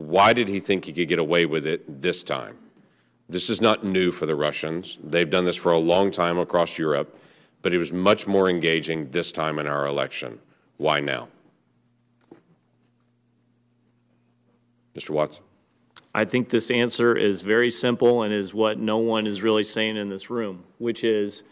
Why did he think he could get away with it this time? This is not new for the Russians. They've done this for a long time across Europe, but it was much more engaging this time in our election. Why now? Mr. Watts? I think this answer is very simple and is what no one is really saying in this room, which is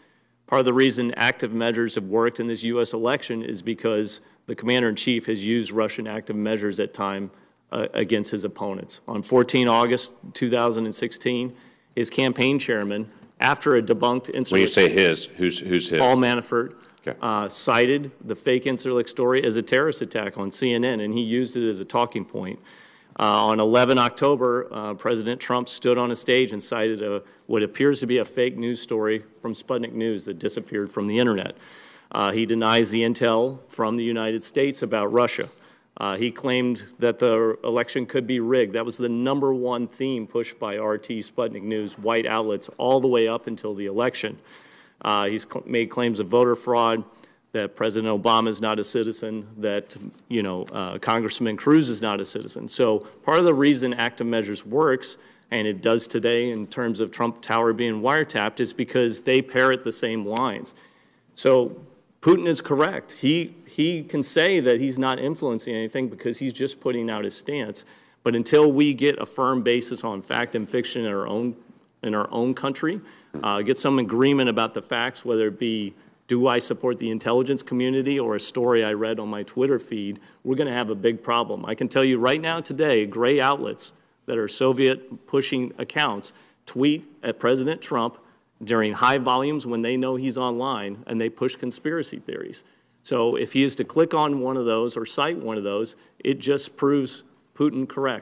part of the reason active measures have worked in this U.S. election is because the commander-in-chief has used Russian active measures at time against his opponents. On 14 August 2016, his campaign chairman, after a debunked Incirlik... When you say his, who's his? Paul Manafort, okay. Cited the fake Incirlik story as a terrorist attack on CNN, and he used it as a talking point. On 11 October, President Trump stood on a stage and cited what appears to be a fake news story from Sputnik News that disappeared from the internet. He denies the intel from the United States about Russia. He claimed that the election could be rigged. That was the #1 theme pushed by RT, Sputnik News, white outlets all the way up until the election. He's made claims of voter fraud, that President Obama is not a citizen, that Congressman Cruz is not a citizen. So part of the reason active measures works, and it does today in terms of Trump Tower being wiretapped, is because they parrot the same lines. So Putin is correct. He can say that he's not influencing anything because he's just putting out his stance. But until we get a firm basis on fact and fiction in our own country, get some agreement about the facts, whether it be do I support the intelligence community or a story I read on my Twitter feed, we're going to have a big problem. I can tell you right now today, gray outlets that are Soviet-pushing accounts tweet at President Trump during high volumes when they know he's online, and they push conspiracy theories. So if he is to click on one of those or cite one of those, it just proves Putin correct.